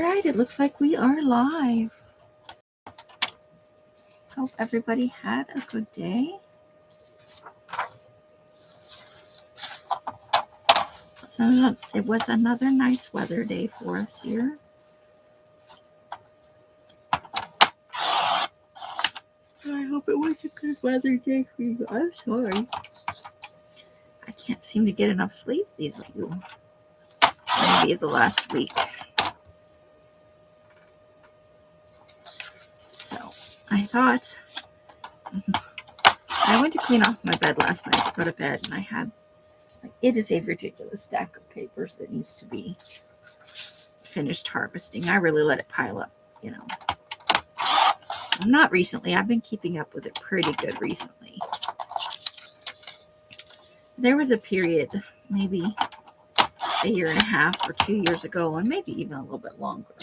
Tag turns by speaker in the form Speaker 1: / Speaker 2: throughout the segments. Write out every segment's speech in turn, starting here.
Speaker 1: right, it looks like we are live. Hope everybody had a good day. So it was another nice weather day for us here. I hope it was a good weather day for you. I'm sorry. I can't seem to get enough sleep these maybe the last week. So I thought I went to clean off my bed last night to go to bed, and I had it is a ridiculous stack of papers that needs to be finished harvesting. I really let it pile up, Not recently. I've been keeping up with it pretty good recently. There was a period, maybe a year and a half or 2 years ago, and maybe even a little bit longer,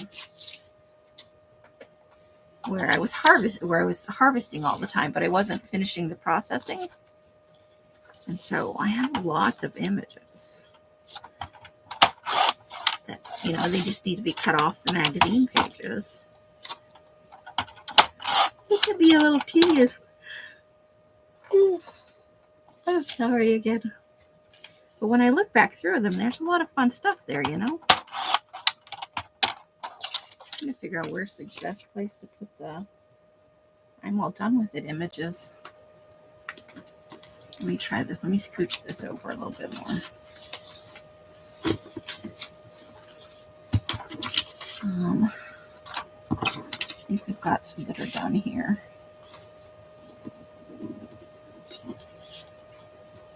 Speaker 1: where I was harvesting all the time, but I wasn't finishing the processing. And so I have lots of images that, they just need to be cut off the magazine pages. It can be a little tedious. I'm sorry again. But when I look back through them, there's a lot of fun stuff there, I'm trying to figure out where's the best place to put the I'm all done with it images. Let me try this. Let me scooch this over a little bit more. I think we've got some that are done here.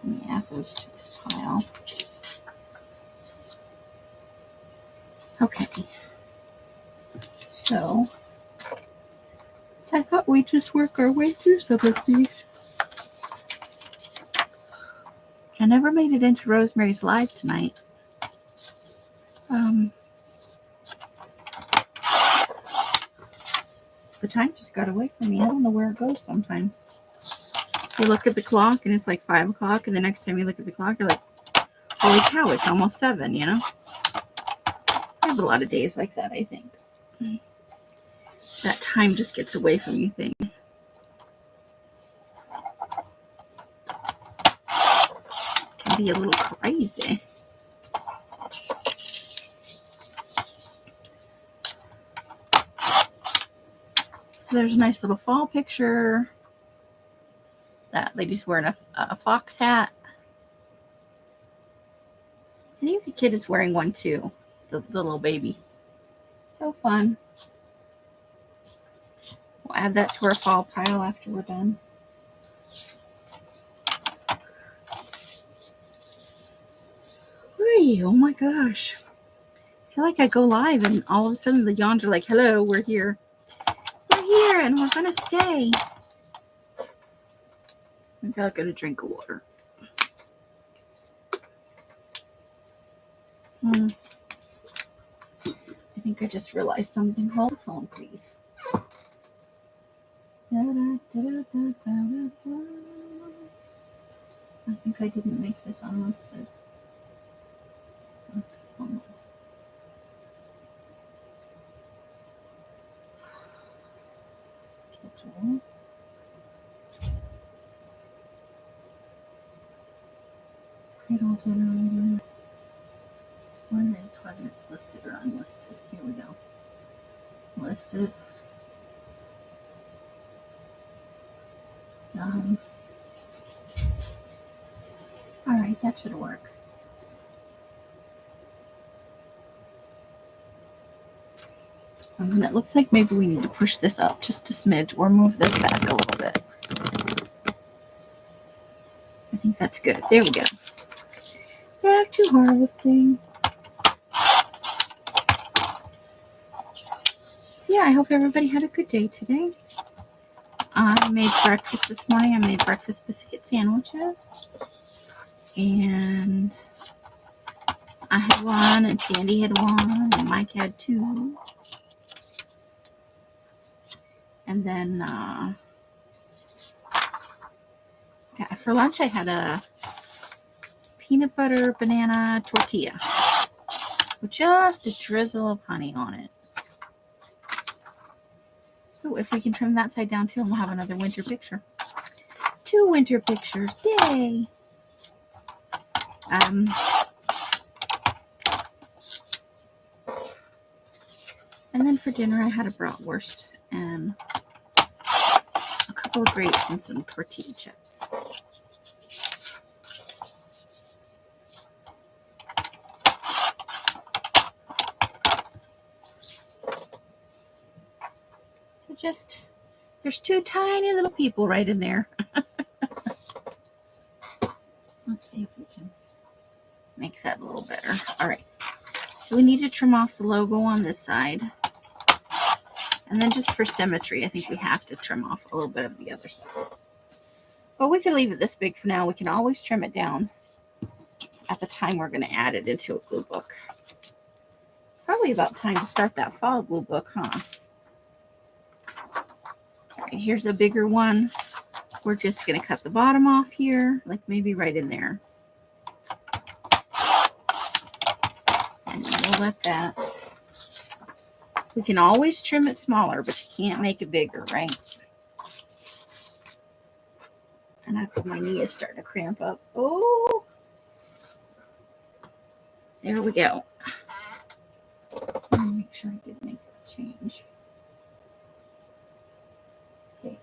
Speaker 1: Let me add those to this pile. Okay. So I thought we'd just work our way through some of these. I never made it into Rosemary's Live tonight. The time just got away from me. I don't know where it goes sometimes. You look at the clock and it's like 5 o'clock, and the next time you look at the clock, you're like, holy cow, it's almost 7, I have a lot of days like that, I think. That time just gets away from you thing. Can be a little crazy. So there's a nice little fall picture. That lady's wearing a fox hat. I think the kid is wearing one too, the little baby. So fun. We'll add that to our fall pile after we're done. Oh my gosh. I feel like I go live and all of a sudden the yawns are like, hello, we're here. We're here and we're going to stay. Maybe I'll get a drink of water. I think I just realized something. Hold the phone, please. I think I didn't make this unlisted. Okay, hold on. Schedule. Title generator. One is whether it's listed or unlisted. Here we go. Listed. Done. All right, that should work. And then it looks like maybe we need to push this up just a smidge or move this back a little bit. I think that's good. There we go. Back to harvesting. So yeah, I hope everybody had a good day today. I made breakfast this morning. I made breakfast biscuit sandwiches. And I had one, and Sandy had one, and Mike had two. And then for lunch, I had a peanut butter banana tortilla with just a drizzle of honey on it. Oh, if we can trim that side down too, and we'll have another winter picture. 2 winter pictures. Yay! And then for dinner, I had a bratwurst and a couple of grapes and some tortilla chips. So just, there's 2 tiny little people right in there. Let's see if we can make that a little better. All right. So we need to trim off the logo on this side. And then just for symmetry, I think we have to trim off a little bit of the other side. But we can leave it this big for now. We can always trim it down at the time we're going to add it into a glue book. Probably about time to start that fall glue book, huh? All right, here's a bigger one. We're just going to cut the bottom off here, like maybe right in there. And we'll let that. We can always trim it smaller, but you can't make it bigger, right? And my knee is starting to cramp up. Oh, there we go. Let me make sure I did make that change. See.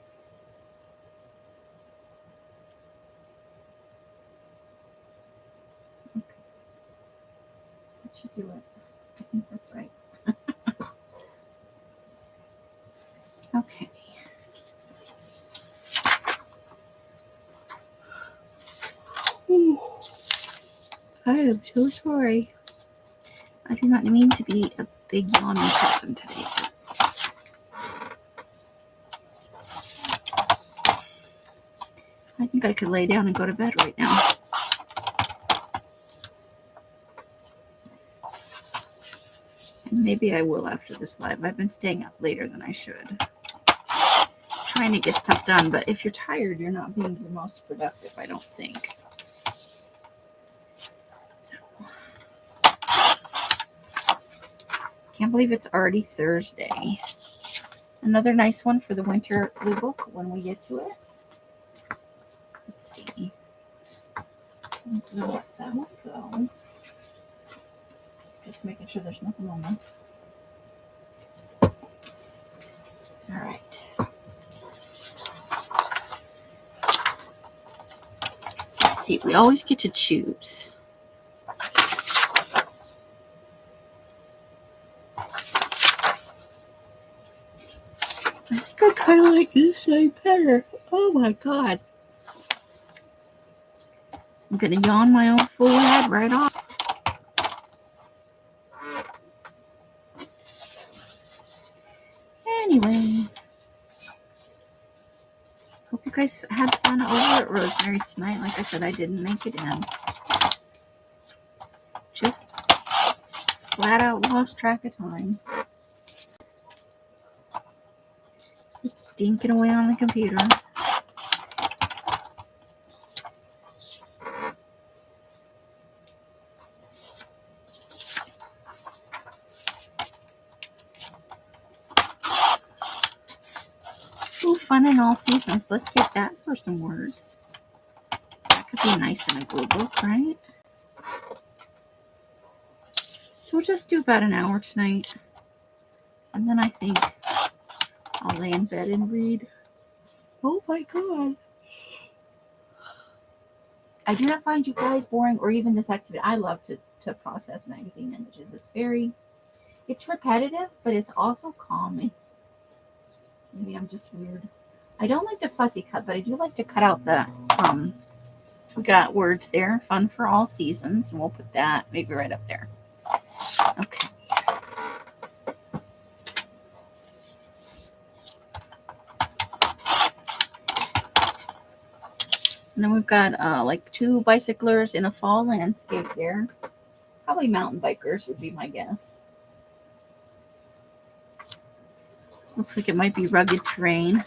Speaker 1: Okay. That should do it. I think that's right. Okay. I am so sorry. I do not mean to be a big yawning person today. I think I could lay down and go to bed right now. And maybe I will after this live. I've been staying up later than I should. Trying to get stuff done, but if you're tired, you're not being your most productive, I don't think. So, can't believe it's already Thursday. Another nice one for the winter glue book when we get to it. Let's see. I'm gonna let that one go. Just making sure there's nothing on them. All right. Let's see. We always get to choose. I think I kind of like this side better. Oh my god. I'm going to yawn my own forehead right off. Anyway. Hope you guys had fun over at Rosemary's tonight. Like I said, I didn't make it in. Just flat out lost track of time. Just stinking away on the computer. Ooh, fun in all seasons. Let's take that for some words. That could be nice in a glue book, right? So we'll just do about an hour tonight. And then I think I'll lay in bed and read. Oh my god. I do not find you guys boring or even this activity. I love to process magazine images. It's repetitive, but it's also calming. Maybe I'm just weird. I don't like the fussy cut, but I do like to cut out the, so we got words there, fun for all seasons, and we'll put that maybe right up there. Okay. And then we've got like 2 bicyclers in a fall landscape there. Probably mountain bikers would be my guess. Looks like it might be rugged terrain.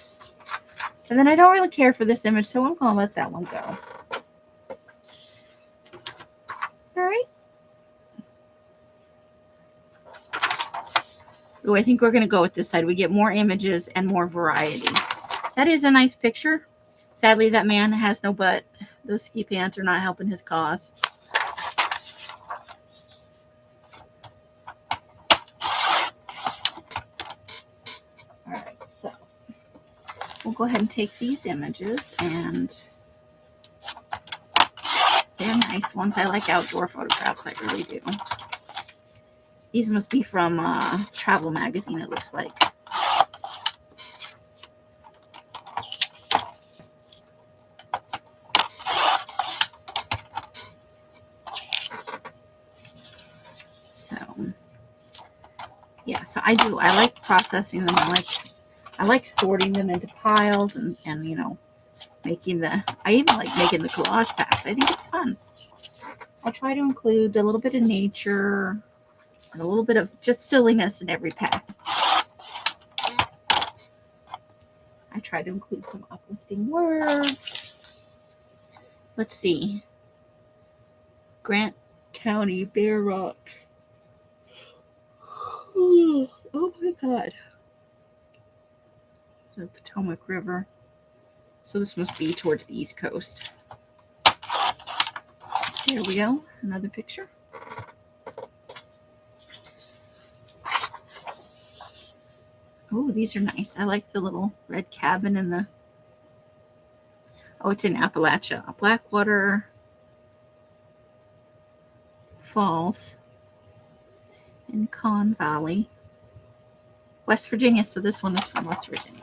Speaker 1: And then I don't really care for this image, so I'm going to let that one go. All right. Oh, I think we're going to go with this side. We get more images and more variety. That is a nice picture. Sadly, that man has no butt. Those ski pants are not helping his cause. All right, so we'll go ahead and take these images, and they're nice ones. I like outdoor photographs. I really do. These must be from Travel Magazine, it looks like. So, yeah, so I like processing them. I like sorting them into piles and you know, I even like making the collage packs. I think it's fun. I try to include a little bit of nature and a little bit of just silliness in every pack. I try to include some uplifting words. Let's see. Grant County, Bear Rock. Oh my God. The Potomac River. So this must be towards the East Coast. There we go. Another picture. Oh, these are nice. I like the little red cabin and the... Oh, it's in Appalachia. Blackwater Falls in Conn Valley, West Virginia. So this one is from West Virginia.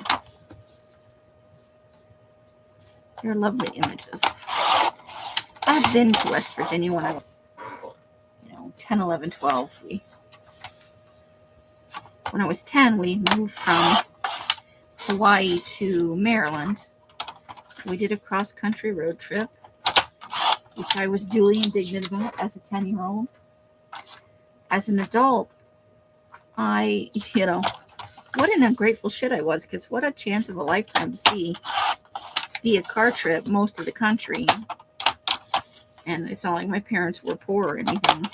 Speaker 1: They're lovely images. I've been to West Virginia when I was, 10, 11, 12. When I was 10, we moved from Hawaii to Maryland. We did a cross-country road trip, which I was duly indignant about as a 10-year-old. As an adult, what an ungrateful shit I was, because what a chance of a lifetime to see via car trip most of the country. And it's not like my parents were poor or anything.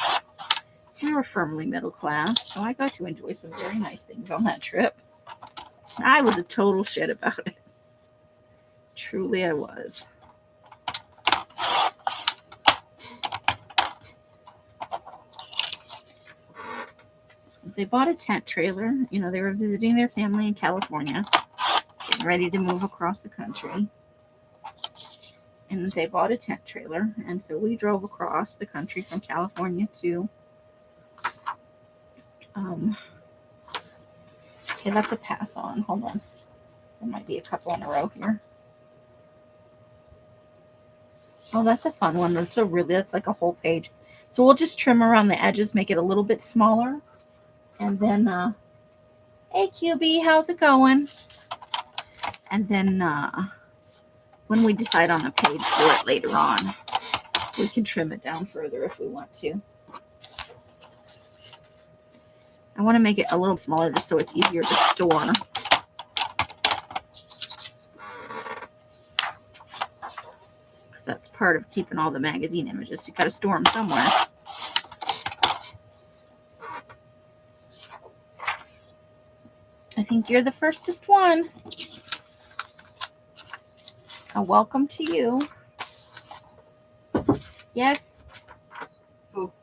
Speaker 1: We were firmly middle class, so I got to enjoy some very nice things on that trip. I was a total shit about it. Truly I was. They bought a tent trailer. They were visiting their family in California, getting ready to move across the country. And they bought a tent trailer, and so we drove across the country from California to... Okay, that's a pass on. Hold on. There might be a couple in a row here. Oh, that's a fun one. That's like a whole page. So we'll just trim around the edges, make it a little bit smaller. And then, hey, QB, how's it going? And then when we decide on a page for it later on, we can trim it down further if we want to. I want to make it a little smaller just so it's easier to store. Because that's part of keeping all the magazine images. You got to store them somewhere. I think you're the firstest one. Welcome to you. Yes? Oh.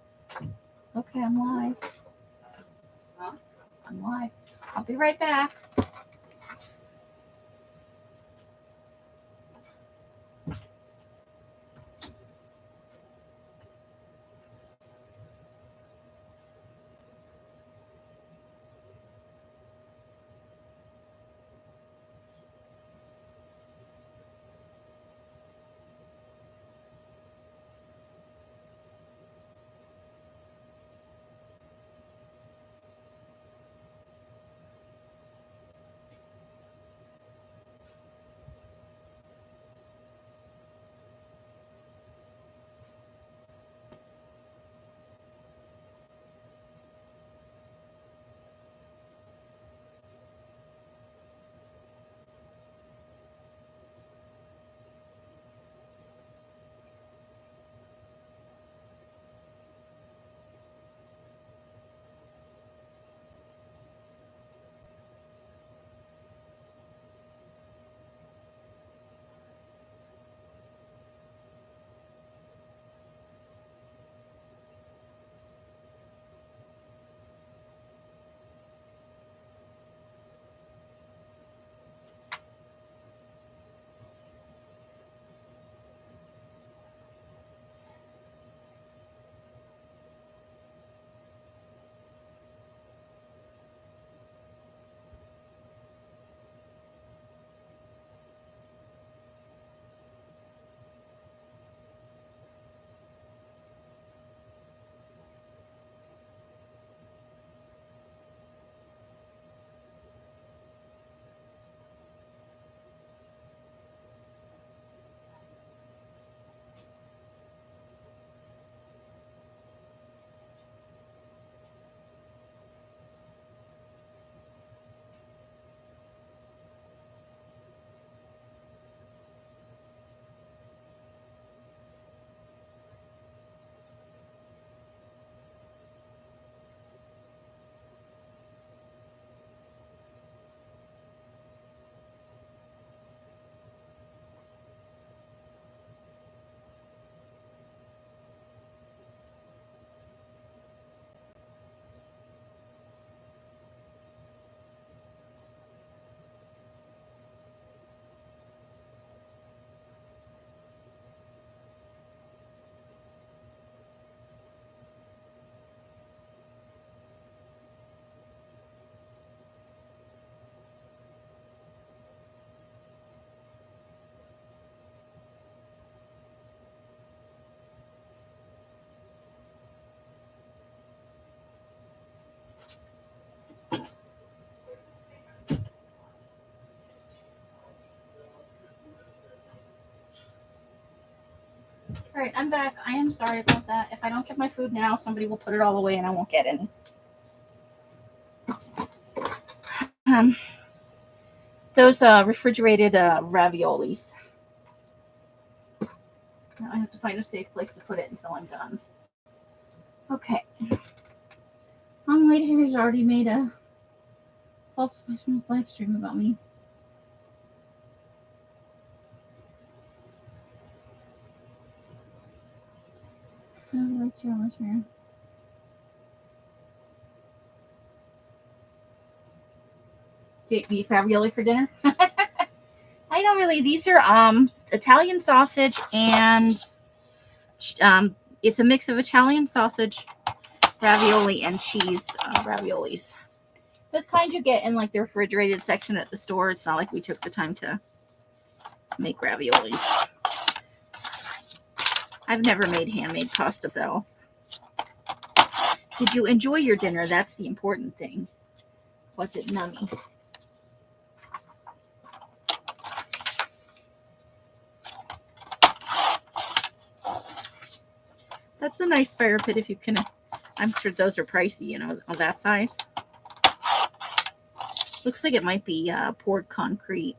Speaker 1: Okay, I'm live. Huh? I'm live. I'll be right back. All right, I'm back. I am sorry about that. If I don't get my food now, somebody will put it all away and I won't get any. Those refrigerated raviolis. Now I have to find a safe place to put it until I'm done. Okay. Lady has already made a false live stream about me. I like challenge here. Get beef ravioli for dinner. I don't really. These are Italian sausage and it's a mix of Italian sausage, ravioli, and cheese raviolis. Those kind you get in like the refrigerated section at the store. It's not like we took the time to make raviolis. I've never made handmade pasta myself. Did you enjoy your dinner? That's the important thing. Was it nummy? That's a nice fire pit if you can. I'm sure those are pricey, you know, on that size. Looks like it might be poured concrete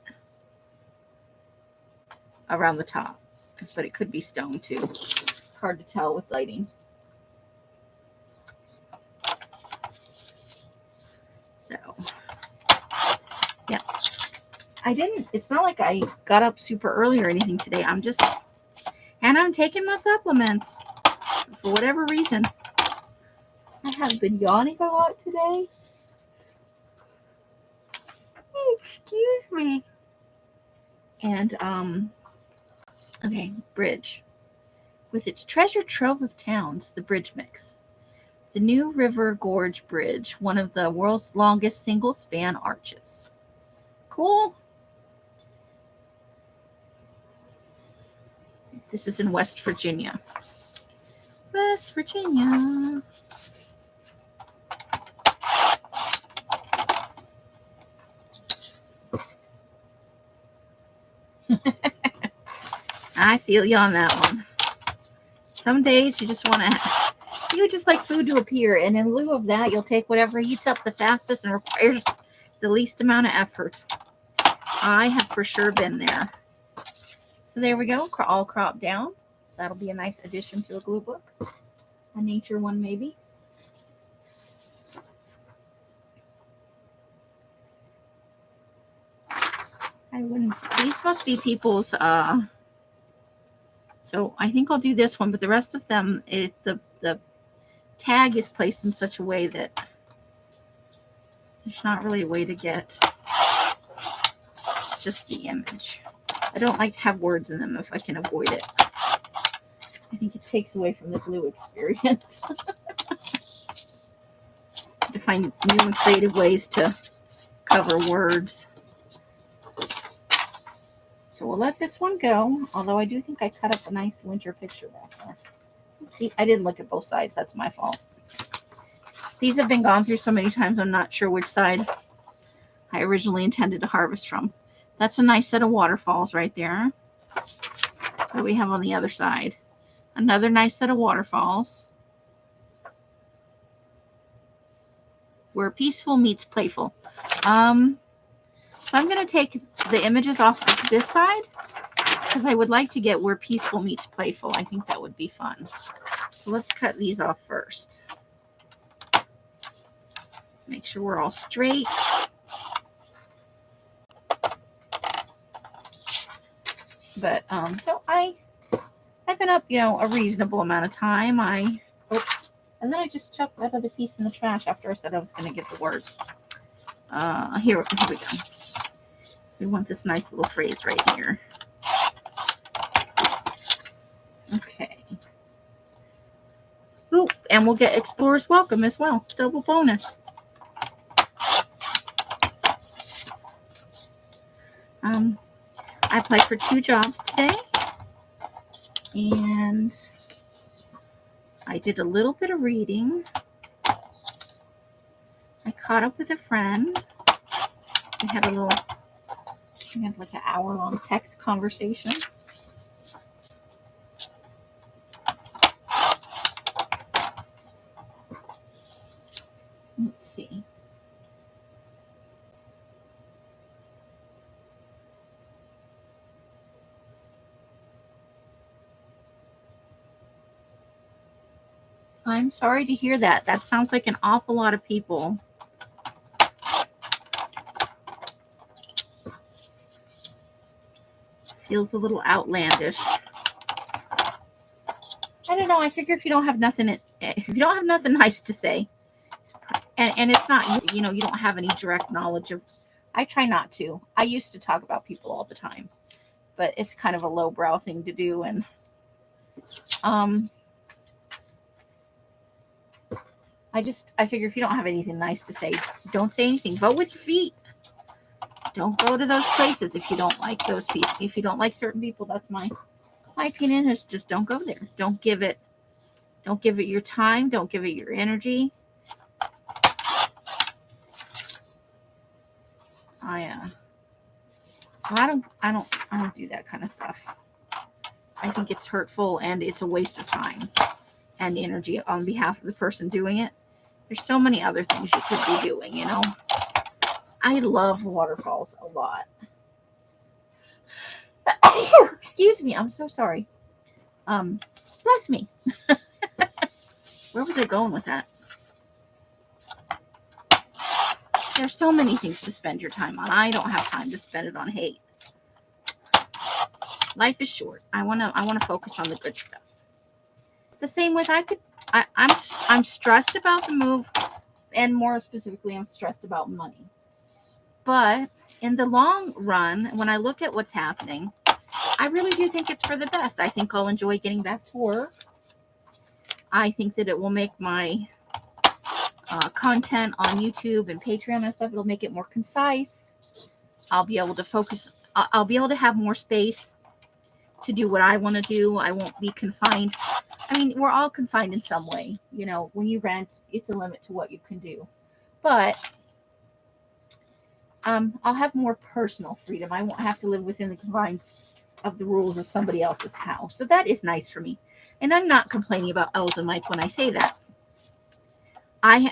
Speaker 1: around the top, but it could be stone too. It's hard to tell with lighting. So, yeah. It's not like I got up super early or anything today. I'm taking my supplements for whatever reason. I have been yawning a lot today. Excuse me. And, okay, bridge. With its treasure trove of towns, the bridge mix. The New River Gorge Bridge, one of the world's longest single-span arches. Cool. This is in West Virginia. West Virginia. I feel you on that one. Some days you just like food to appear, and in lieu of that, you'll take whatever heats up the fastest and requires the least amount of effort. I have for sure been there. So there we go, all cropped down. That'll be a nice addition to a glue book. A nature one, maybe. These must be people's, so I think I'll do this one, but the rest of them, the tag is placed in such a way that there's not really a way to get just the image. I don't like to have words in them if I can avoid it. I think it takes away from the glue experience. To find new and creative ways to cover words. So we'll let this one go, although I do think I cut up a nice winter picture back there. See, I didn't look at both sides. That's my fault. These have been gone through so many times, I'm not sure which side I originally intended to harvest from. That's a nice set of waterfalls right there. What do we have on the other side? Another nice set of waterfalls. Where peaceful meets playful. So I'm going to take the images off of this side because I would like to get where peaceful meets playful. I think that would be fun. So let's cut these off first. Make sure we're all straight. But so I've been up, a reasonable amount of time. And then I just chucked that other piece in the trash after I said I was going to get the words. Here we go. We want this nice little phrase right here. Okay. Ooh, and we'll get Explorer's Welcome as well. Double bonus. I applied for 2 jobs today. And I did a little bit of reading. I caught up with a friend. We had like an hour-long text conversation. I'm sorry to hear that. That sounds like an awful lot of people. Feels a little outlandish. I don't know. I figure if you don't have nothing nice to say, and it's not, you don't have any direct knowledge of. I try not to. I used to talk about people all the time, but it's kind of a lowbrow thing to do, and I figure if you don't have anything nice to say, don't say anything. Vote with your feet. Don't go to those places if you don't like those people. If you don't like certain people, that's my opinion is just don't go there. Don't give it your time. Don't give it your energy. So I don't do that kind of stuff. I think it's hurtful and it's a waste of time and energy on behalf of the person doing it. There's so many other things you could be doing, I love waterfalls a lot. Excuse me, I'm so sorry. Bless me. Where was I going with that? There's so many things to spend your time on. I don't have time to spend it on hate. Life is short. I wanna focus on the good stuff. The same with I'm stressed about the move, and more specifically, I'm stressed about money. But in the long run, when I look at what's happening, I really do think it's for the best. I think I'll enjoy getting back to work. I think that it will make my content on YouTube and Patreon and stuff, it'll make it more concise. I'll be able to focus. I'll be able to have more space to do what I want to do. I won't be confined. I mean, we're all confined in some way. When you rent, it's a limit to what you can do. But I'll have more personal freedom. I won't have to live within the confines of the rules of somebody else's house. So that is nice for me. And I'm not complaining about Els and Mike when I say that. I've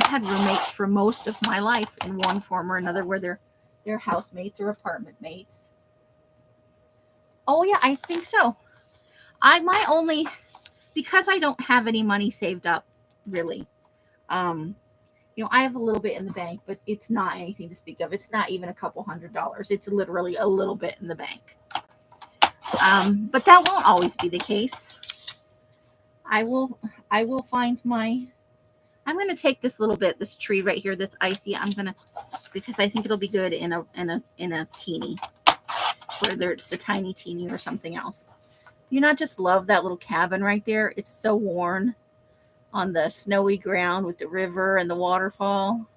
Speaker 1: had roommates for most of my life in one form or another, where they're housemates or apartment mates. Oh yeah, I think so. Because I don't have any money saved up, really. I have a little bit in the bank, but it's not anything to speak of. It's not even a couple $100s. It's literally a little bit in the bank. But that won't always be the case. I will find I'm going to take this tree right here that's icy. Because I think it'll be good in a teeny, whether it's the tiny teeny or something else. Do you not just love that little cabin right there? It's so worn on the snowy ground with the river and the waterfall.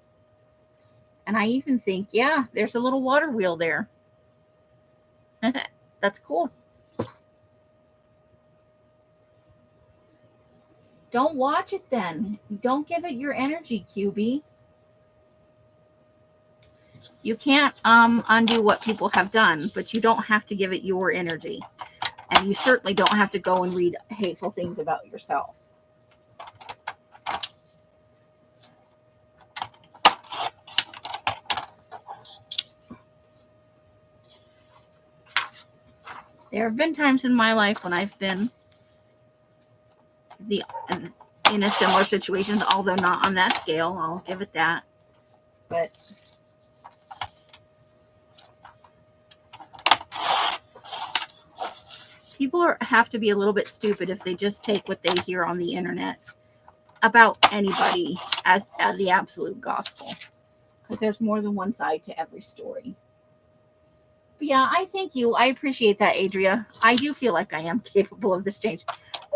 Speaker 1: And I even think, yeah, there's a little water wheel there. That's cool. Don't watch it then. Don't give it your energy, QB. You can't undo what people have done, but you don't have to give it your energy. And you certainly don't have to go and read hateful things about yourself. There have been times in my life when I've been in a similar situation, although not on that scale. I'll give it that. But people have to be a little bit stupid if they just take what they hear on the internet about anybody as the absolute gospel. Because there's more than one side to every story. But yeah, I thank you. I appreciate that, Adria. I do feel like I am capable of this change.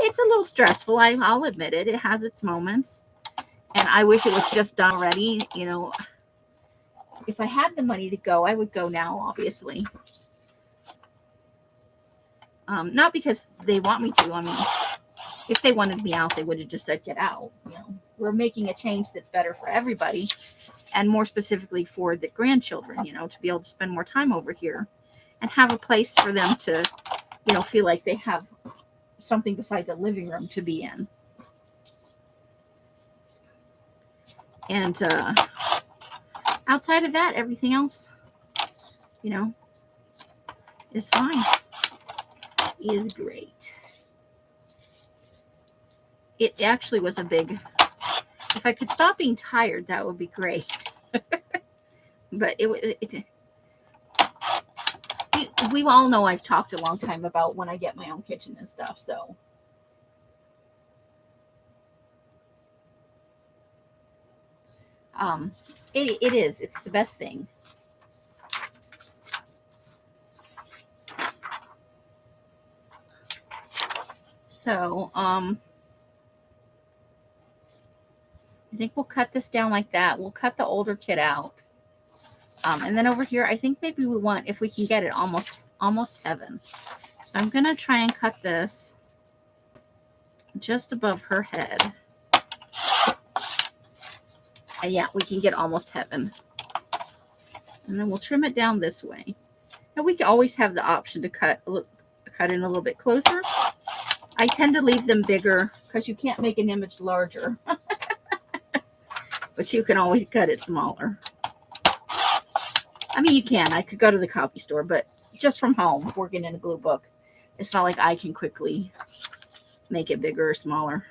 Speaker 1: It's a little stressful. I'll admit it. It has its moments. And I wish it was just done already. If I had the money to go, I would go now, obviously. Not because they want me to. I mean, if they wanted me out, they would have just said, get out. We're making a change that's better for everybody. And more specifically for the grandchildren, to be able to spend more time over here and have a place for them to, feel like they have something besides a living room to be in. And outside of that, everything else, is fine. Is great. it actually was a big, if I could stop being tired, that would be great. But we all know I've talked a long time about when I get my own kitchen and stuff. So it is. It's the best thing. So I think we'll cut this down like that. We'll cut the older kit out. And then over here, I think maybe we want, if we can get it, almost heaven. So I'm going to try and cut this just above her head. And yeah, we can get almost heaven. And then we'll trim it down this way. Now we can always have the option to cut in a little bit closer. I tend to leave them bigger because you can't make an image larger. But you can always cut it smaller. I mean, you can. I could go to the copy store, but just from home, working in a glue book, it's not like I can quickly make it bigger or smaller.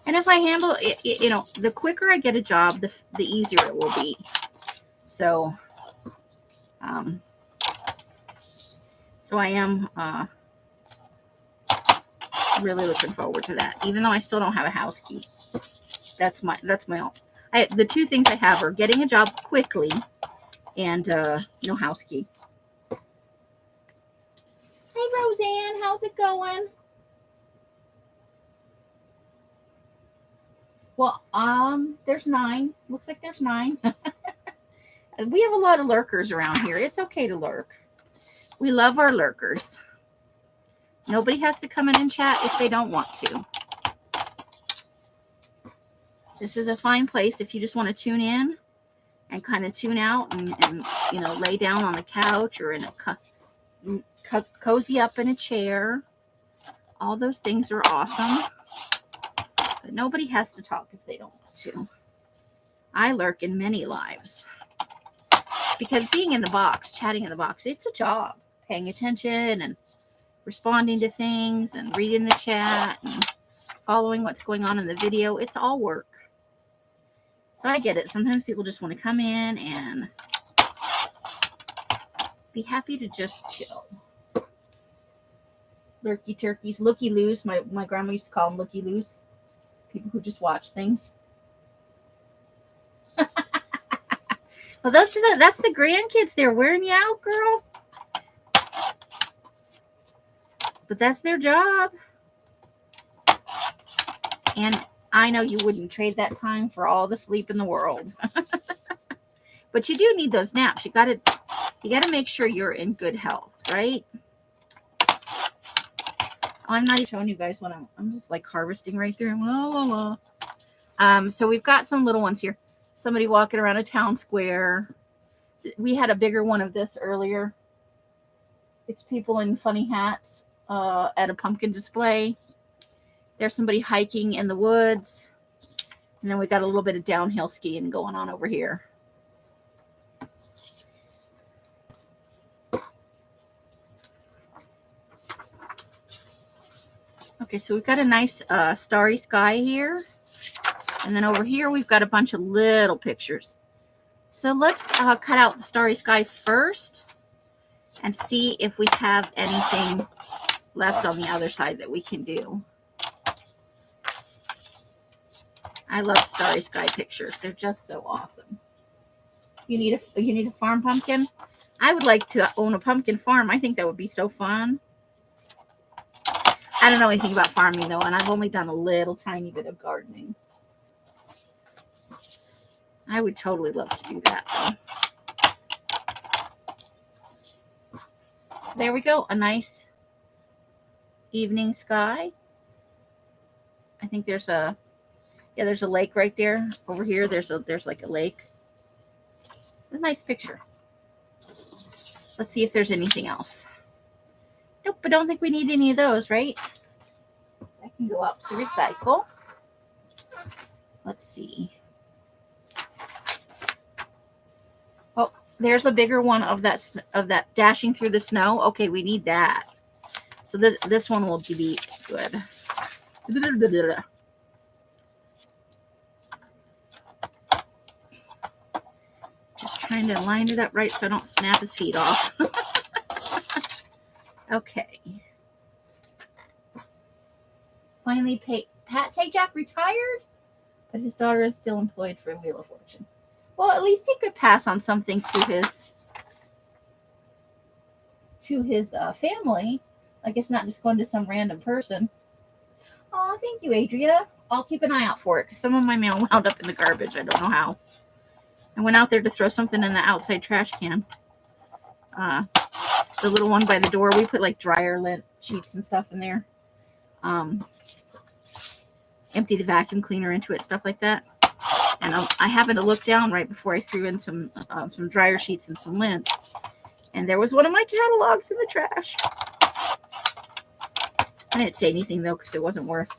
Speaker 1: And if I handle it, you know, the quicker I get a job, the easier it will be. So, so I am really looking forward to that. Even though I still don't have a house key, that's my own. The two things I have are getting a job quickly and no house key. Hey Roseanne, how's it going? Well, there's 9. Looks like there's 9. We have a lot of lurkers around here. It's okay to lurk. We love our lurkers. Nobody has to come in and chat if they don't want to. This is a fine place if you just want to tune in and kind of tune out and you know, lay down on the couch or in a cozy up in a chair. All those things are awesome. But nobody has to talk if they don't want to. I lurk in many lives. Because being in the box, chatting in the box, it's a job. Paying attention and responding to things and reading the chat and following what's going on in the video. It's all work. So I get it. Sometimes people just want to come in and be happy to just chill. Lurky turkeys, looky-loos. My grandma used to call them looky-loos. People who just watch things. Well, that's the grandkids. They're wearing you out, girl. But that's their job. And I know you wouldn't trade that time for all the sleep in the world. But you do need those naps. You gotta make sure you're in good health, right? I'm not even showing you guys what I'm just like harvesting right through. So we've got some little ones here. Somebody walking around a town square. We had a bigger one of this earlier. It's people in funny hats at a pumpkin display. There's somebody hiking in the woods. And then we got a little bit of downhill skiing going on over here. Okay, so we've got a nice starry sky here. And then over here, we've got a bunch of little pictures. So let's cut out the starry sky first and see if we have anything left on the other side that we can do. I love starry sky pictures. They're just so awesome. You need a farm pumpkin? I would like to own a pumpkin farm. I think that would be so fun. I don't know anything about farming though, and I've only done a little tiny bit of gardening. I would totally love to do that though. So there we go. A nice evening sky. I think there's a lake right there. Over here, there's like a lake. A nice picture. Let's see if there's anything else. Nope, I don't think we need any of those, right? I can go out to recycle. Let's see. Oh, There's a bigger one of that dashing through the snow. Okay, we need that. So this one will be good. Just trying to line it up right so I don't snap his feet off. Okay. Finally, Pat Sajak retired, but his daughter is still employed for Wheel of Fortune. Well, at least he could pass on something to his family. Like it's not just going to some random person. Oh, thank you, Adria. I'll keep an eye out for it because some of my mail wound up in the garbage. I don't know how. I went out there to throw something in the outside trash can. The little one by the door. We put like dryer lint sheets and stuff in there. Empty the vacuum cleaner into it, stuff like that. And I happened to look down right before I threw in some dryer sheets and some lint. And there was one of my catalogs in the trash. I didn't say anything, though, because it wasn't worth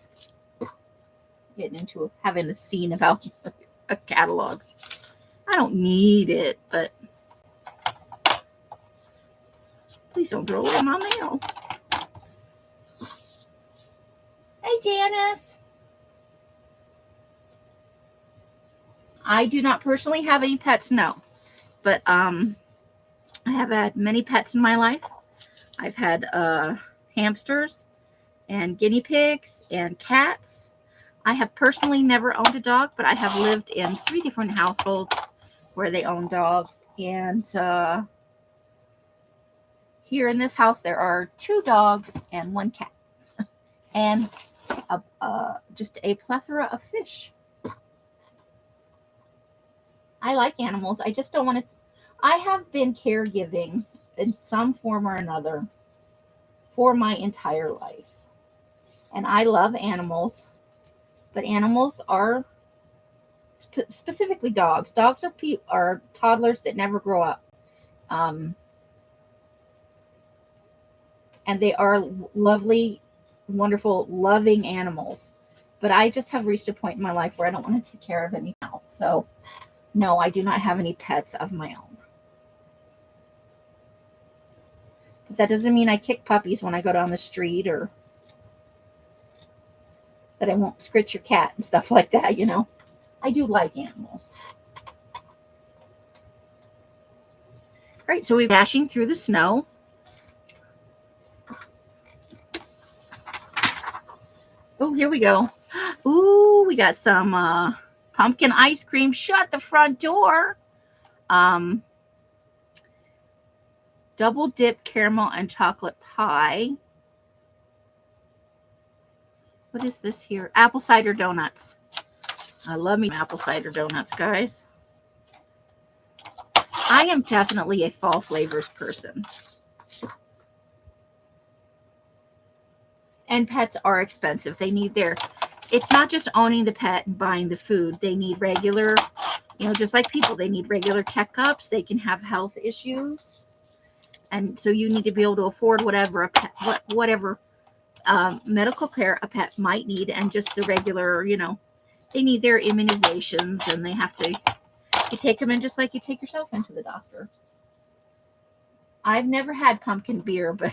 Speaker 1: getting into having a scene about a catalog. I don't need it, but please don't throw away my mail. Hey, Janice. I do not personally have any pets, no. But I have had many pets in my life. I've had hamsters and guinea pigs and cats. I have personally never owned a dog, but I have lived in 3 different households where they own dogs. And here in this house, there are 2 dogs and 1 cat. And just a plethora of fish. I like animals. I just don't want to. I have been caregiving in some form or another for my entire life. And I love animals. But animals are, specifically dogs. Dogs are toddlers that never grow up. And they are lovely, wonderful, loving animals. But I just have reached a point in my life where I don't want to take care of anything else. So, no, I do not have any pets of my own. But that doesn't mean I kick puppies when I go down the street or that I won't scratch your cat and stuff like that, you know. I do like animals. All right, so we're dashing through the snow. Oh, here we go. Ooh, we got some pumpkin ice cream. Shut the front door. Double dip caramel and chocolate pie. What is this here? Apple cider donuts. I love me apple cider donuts, guys. I am definitely a fall flavors person. And pets are expensive. They need it's not just owning the pet and buying the food. They need regular, just like people, they need regular checkups. They can have health issues. And so you need to be able to afford whatever medical care a pet might need, and just the regular, they need their immunizations, and they have to, you take them in just like you take yourself into the doctor. I've never had pumpkin beer, but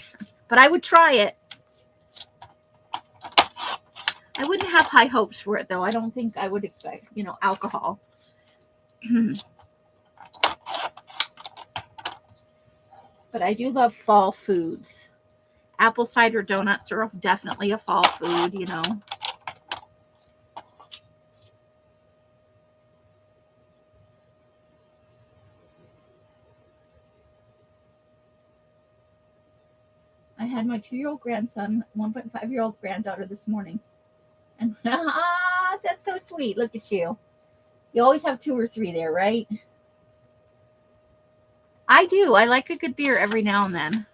Speaker 1: I would try it. I wouldn't have high hopes for it, though. I don't think I would expect, alcohol. But I do love fall foods. Apple cider donuts are definitely a fall food, I had my 2-year-old grandson, 1.5-year-old granddaughter this morning. And that's so sweet. Look at you. You always have 2 or 3 there, right? I do. I like a good beer every now and then.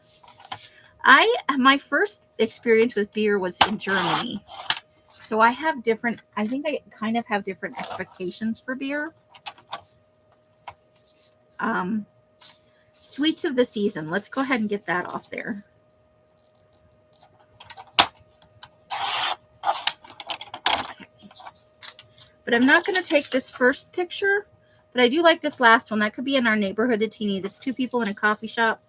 Speaker 1: My first experience with beer was in Germany. So I think I kind of have different expectations for beer. Sweets of the season. Let's go ahead and get that off there. Okay. But I'm not going to take this first picture But I do like this last one. That could be in our neighborhood, a teeny. That's two people in a coffee shop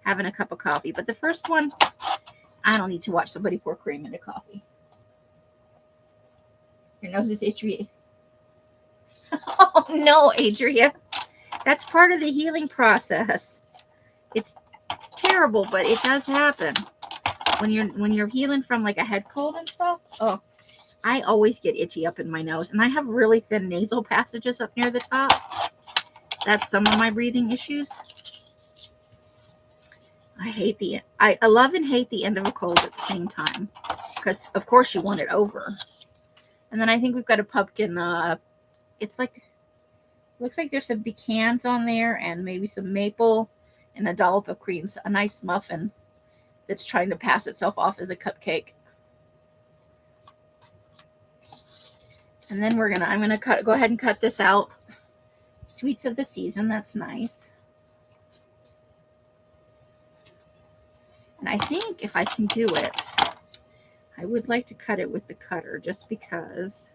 Speaker 1: having a cup of coffee. But the first one, I don't need to watch somebody pour cream into coffee. Your nose is itchy. Oh no, Adria. That's part of the healing process. It's terrible, but it does happen. When you're healing from like a head cold and stuff. Oh, I always get itchy up in my nose. And I have really thin nasal passages up near the top. That's some of my breathing issues. I love and hate the end of a cold at the same time. Because, of course, you want it over. And then I think we've got a pumpkin. It's like, looks like there's some pecans on there and maybe some maple and a dollop of cream. A nice muffin that's trying to pass itself off as a cupcake. And then I'm gonna go ahead and cut this out. Sweets of the season, that's nice. And I think if I can do it, I would like to cut it with the cutter just because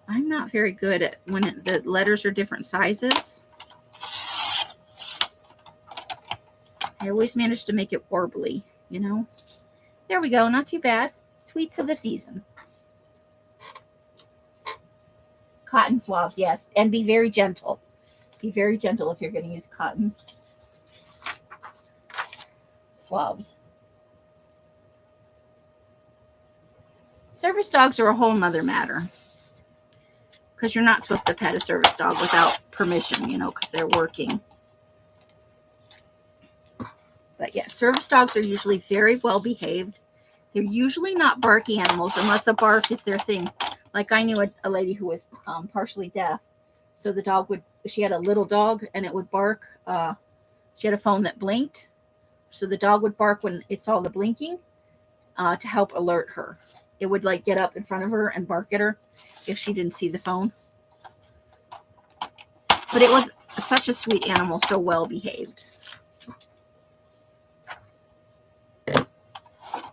Speaker 1: I'm not very good at when the letters are different sizes. I always manage to make it warbly, you know. There we go, not too bad. Sweets of the season. Cotton swabs, yes. And be very gentle. Be very gentle if you're going to use cotton swabs. Service dogs are a whole nother matter. Because you're not supposed to pet a service dog without permission, you know, because they're working. But yes, service dogs are usually very well behaved. They're usually not barky animals unless a bark is their thing. Like I knew a lady who was partially deaf. So the dog she had a little dog and it would bark. She had a phone that blinked. So the dog would bark when it saw the blinking to help alert her. It would like get up in front of her and bark at her if she didn't see the phone. But it was such a sweet animal, so well behaved.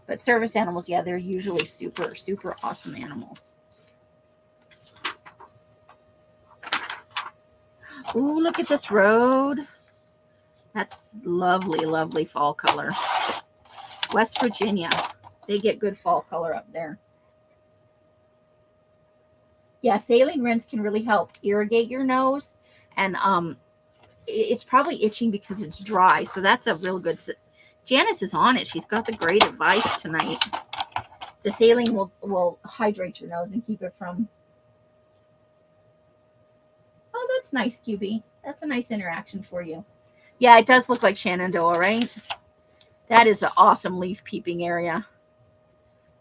Speaker 1: But service animals, yeah, they're usually super, super awesome animals. Ooh, look at this road. That's lovely, lovely fall color. West Virginia, they get good fall color up there. Yeah, saline rinse can really help irrigate your nose. And it's probably itching because it's dry. So that's a real good... Janice is on it. She's got the great advice tonight. The saline will hydrate your nose and keep it from... Oh, that's nice, QB. That's a nice interaction for you. Yeah, it does look like Shenandoah, right? That is an awesome leaf peeping area.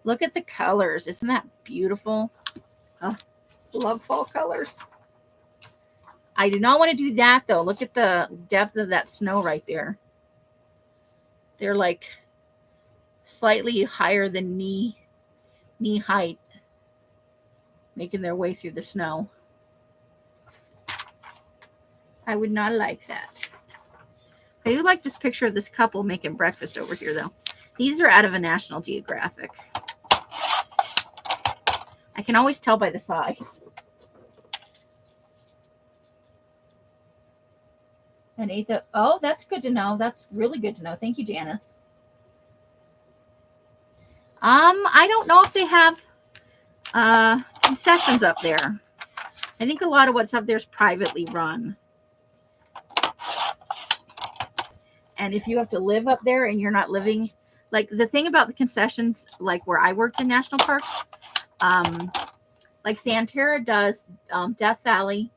Speaker 1: Look at the colors. Isn't that beautiful? Oh, love fall colors. I do not want to do that, though. Look at the depth of that snow right there. They're like slightly higher than knee height, making their way through the snow. I would not like that. I do like this picture of this couple making breakfast over here, though. These are out of a National Geographic. I can always tell by the size. And oh, that's good to know. That's really good to know. Thank you, Janice. I don't know if they have concessions up there. I think a lot of what's up there is privately run. And if you have to live up there and you're not living, like the thing about the concessions, like where I worked in national parks, like Santerra does Death Valley,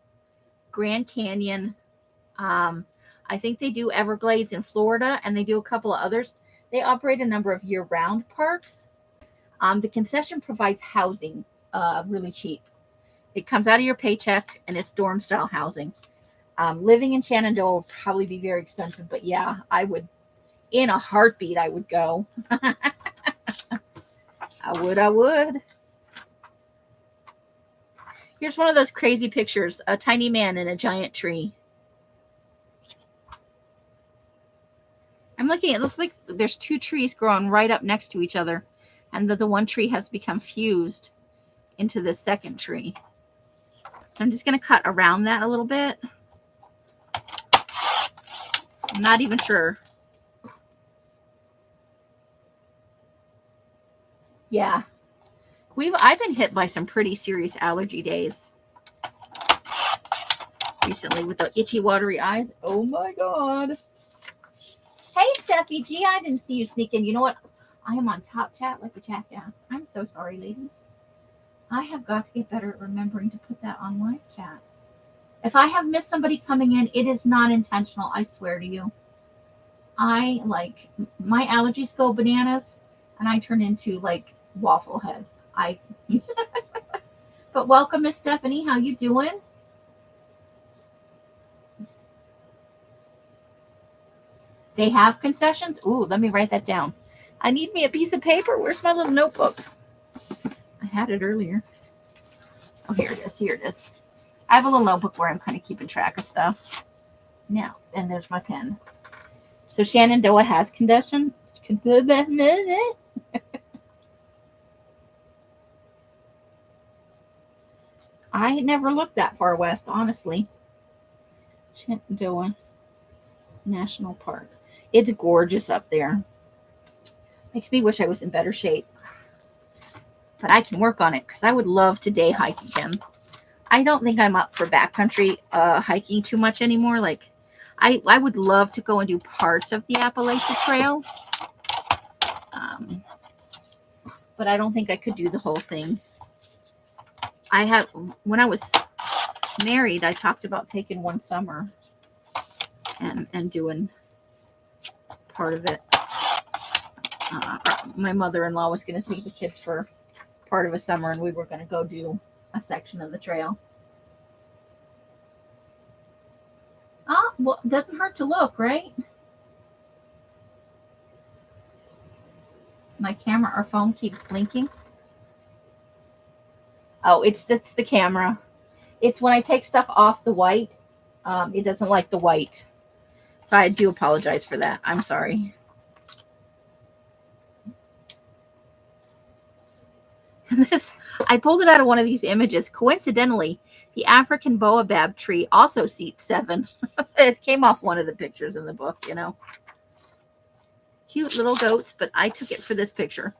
Speaker 1: Grand Canyon. I think they do Everglades in Florida, and they do a couple of others. They operate a number of year-round parks. The concession provides housing really cheap. It comes out of your paycheck, and it's dorm-style housing. Living in Shenandoah would probably be very expensive, but yeah, I would, in a heartbeat, I would go. I would. Here's one of those crazy pictures, a tiny man in a giant tree. I'm looking, it looks like there's two trees growing right up next to each other, and the one tree has become fused into the second tree. So I'm just going to cut around that a little bit. I'm not even sure. Yeah. I've been hit by some pretty serious allergy days recently with the itchy, watery eyes. Oh my God. Hey, Steffi G, I didn't see you sneak in. You know what? I am on top chat like a jackass. I'm so sorry, ladies. I have got to get better at remembering to put that on live chat. If I have missed somebody coming in, it is not intentional. I swear to you. My allergies go bananas and I turn into like waffle head. But welcome, Miss Stephanie. How you doing? They have concessions? Ooh, let me write that down. I need me a piece of paper. Where's my little notebook? I had it earlier. Oh, here it is. Here it is. I have a little notebook where I'm kind of keeping track of stuff. Now, and there's my pen. So Shenandoah has concession. I never looked that far west, honestly. Shenandoah National Park. It's gorgeous up there. Makes me wish I was in better shape. But I can work on it because I would love to day hike again. I don't think I'm up for backcountry hiking too much anymore. Like, I would love to go and do parts of the Appalachian Trail. But I don't think I could do the whole thing. When I was married, I talked about taking one summer and doing part of it. My mother-in-law was going to take the kids for part of a summer, and we were going to go do a section of the trail. Well, it doesn't hurt to look, right? My camera or phone keeps blinking. Oh, it's the camera. It's when I take stuff off the white, it doesn't like the white. So I do apologize for that. I'm sorry. And I pulled it out of one of these images. Coincidentally, the African baobab tree also seats 7. It came off one of the pictures in the book, you know. Cute little goats, but I took it for this picture.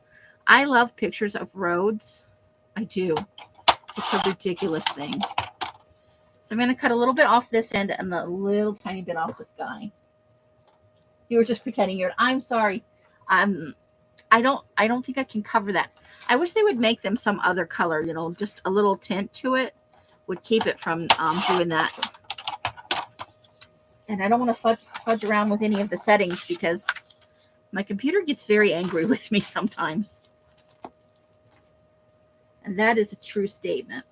Speaker 1: I love pictures of roads. I do. It's a ridiculous thing. So I'm going to cut a little bit off this end and a little tiny bit off the sky. You were just pretending I'm sorry. I don't think I can cover that. I wish they would make them some other color, you know, just a little tint to it would keep it from doing that. And I don't want to fudge around with any of the settings because my computer gets very angry with me sometimes. And that is a true statement.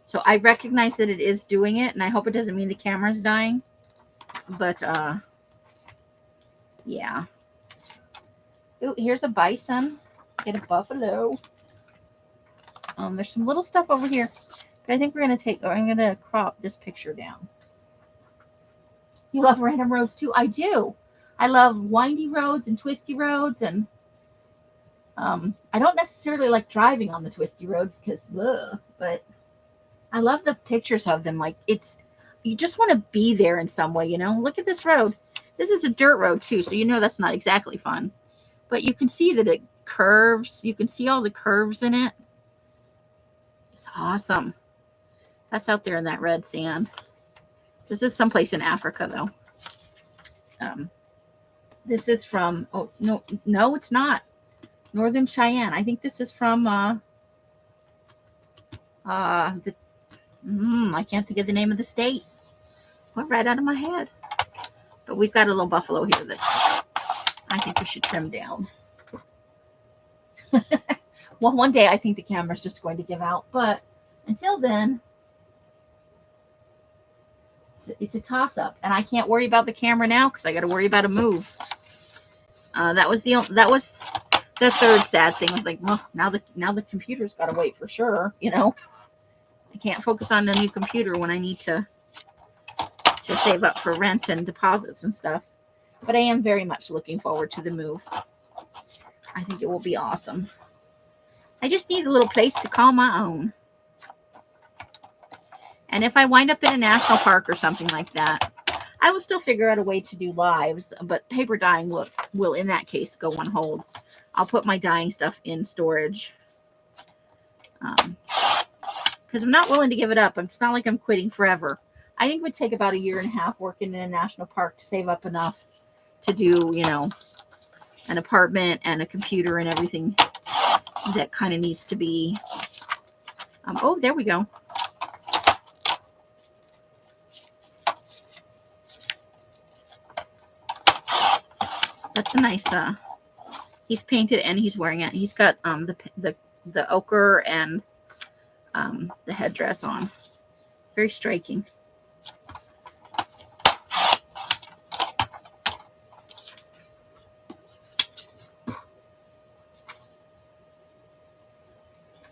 Speaker 1: So I recognize that it is doing it, and I hope it doesn't mean the camera's dying. But, yeah. Ooh, here's a bison. Get a buffalo. There's some little stuff over here. But I think I'm going to crop this picture down. You love random roads too? I do. I love windy roads and twisty roads, and I don't necessarily like driving on the twisty roads because, but I love the pictures of them. Like you just want to be there in some way, you know. Look at this road. This is a dirt road too, so you know that's not exactly fun. But you can see that it curves. You can see all the curves in it. It's awesome. That's out there in that red sand. This is someplace in Africa, though. This is from, oh, no, it's not. Northern Cheyenne. I think this is from, I can't think of the name of the state. Went right out of my head. But we've got a little buffalo here that I think we should trim down. Well, one day I think the camera's just going to give out. But until then, it's a toss-up. And I can't worry about the camera now because I got to worry about a move. That was the third sad thing. I was like, well, now the computer's got to wait for sure, you know. I can't focus on the new computer when I need to save up for rent and deposits and stuff. But I am very much looking forward to the move. I think it will be awesome. I just need a little place to call my own. And if I wind up in a national park or something like that, I will still figure out a way to do lives, but paper dyeing will in that case go on hold. I'll put my dyeing stuff in storage. Because I'm not willing to give it up. It's not like I'm quitting forever. I think it would take about 1.5 years working in a national park to save up enough to do, you know, an apartment and a computer and everything that kind of needs to be. Oh, there we go. That's a nice, he's painted and he's wearing it. He's got the ochre and the headdress on. Very striking.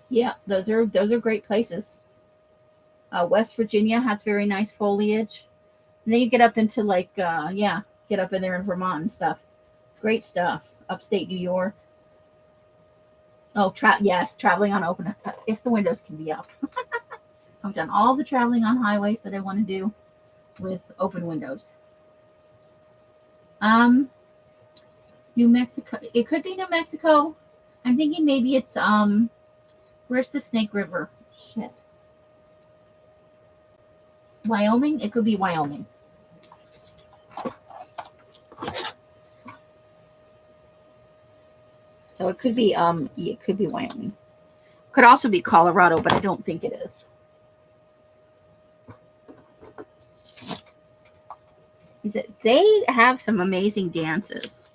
Speaker 1: Yeah, those are great places. West Virginia has very nice foliage. And then you get up into like get up in there in Vermont and stuff. Great stuff. Upstate New York. Oh, yes, traveling on open, if the windows can be up. I've done all the traveling on highways that I want to do with open windows. New Mexico. It could be New Mexico. I'm thinking maybe it's where's the Snake River? Shit. Wyoming? It could be Wyoming. So it could be it could be Wyoming. Could also be Colorado, but I don't think it is. They have some amazing dances.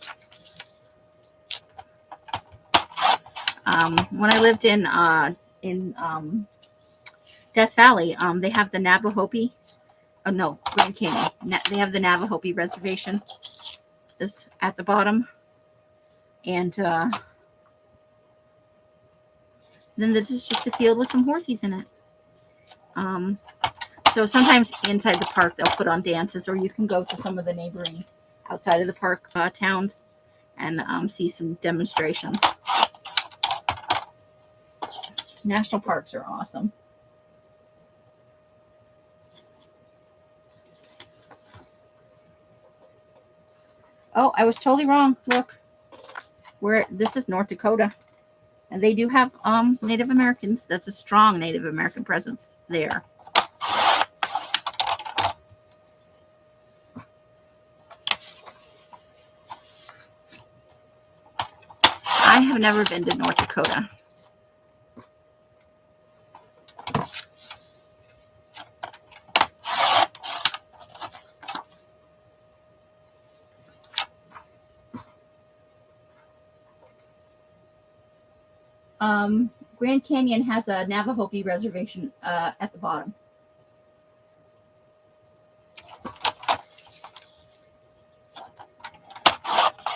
Speaker 1: When I lived in Death Valley, they have the Navajope. Oh no, Grand Canyon. They have the Navajope Reservation. This at the bottom, and then this is just a field with some horses in it. So sometimes inside the park they'll put on dances, or you can go to some of the neighboring outside of the park towns and see some demonstrations. National parks are awesome. Oh, I was totally wrong. Look, this is North Dakota, and they do have Native Americans. That's a strong Native American presence there. I have never been to North Dakota. Grand Canyon has a Navajope reservation at the bottom.